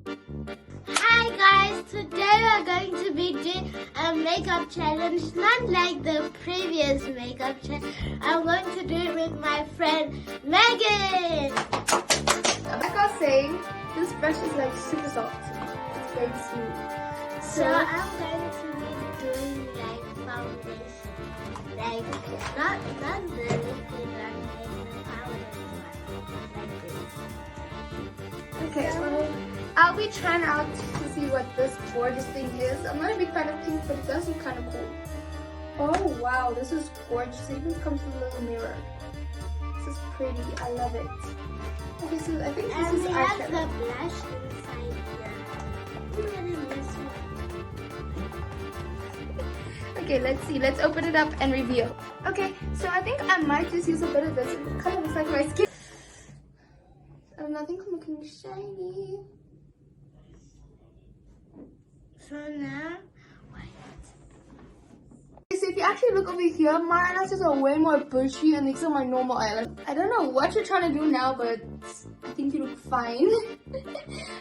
Hi guys, today we're going to be doing a makeup challenge, not like the previous makeup challenge. I'm going to do it with my friend Megan. Like I was saying, this brush is like super soft. It's very smooth. So I'm going to be doing like foundation, like not the liquid one, like the powder one, like this. Okay, well, I'll be trying out to see what this gorgeous thing is. I'm not a big fan of pink, but it does look kind of cool. Oh wow, this is gorgeous. It even comes with a little mirror. This is pretty. I love it. Okay, so I think this is we have eyeshadow. the blush inside here. Look at this one. Okay, let's see. Let's open it up and reveal. Okay, so I think I might just use a bit of this. It kind of looks like my skin. Oh, nothing's looking shiny. So now, So if you actually look over here, my eyelashes are way more bushy and these are my normal eyelashes. I don't know what you're trying to do now, but I think you look fine.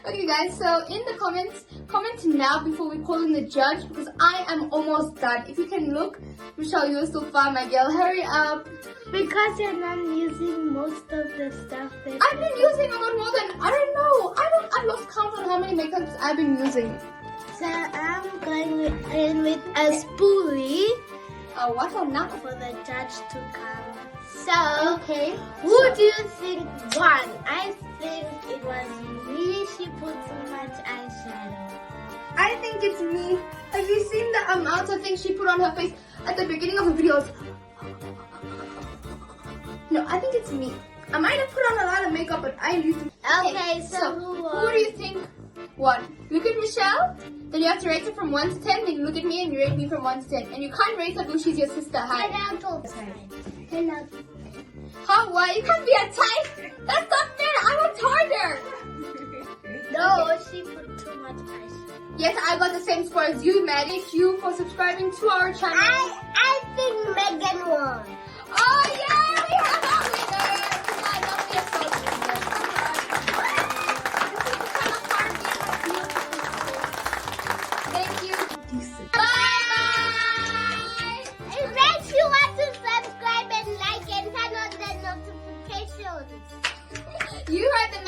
Okay guys, so in the comments, comment now before we call in the judge because I am almost done. If you can look, Michelle, you're still fine, my girl. Hurry up. because you're not using most of the stuff that I've been using a lot more than, I don't know. I've lost count on how many makeups I've been using. So I'm going in with a spoolie What for now? for the judge to come. So, Okay. who do you think won? I think it was me. She put too much eyeshadow. I think it's me. Have you seen the amount of things she put on her face at the beginning of the videos? No, I think it's me. I might have put on a lot of makeup, but I used to. Okay, so who won? Who do you think won? Look at Michelle. Then you have to rate her from 1 to 10. Then you look at me and you rate me from 1 to 10. And you can't rate her because she's your sister. Hi. Hello. How? Why? You can't be a type. That's not fair. I worked harder. No, she put too much eyeshadow. Yes, I got the same score as you, Maddie. Thank you for subscribing to our channel. I think Megan won. Oh yeah, we have our winner. I love the association. Thank you.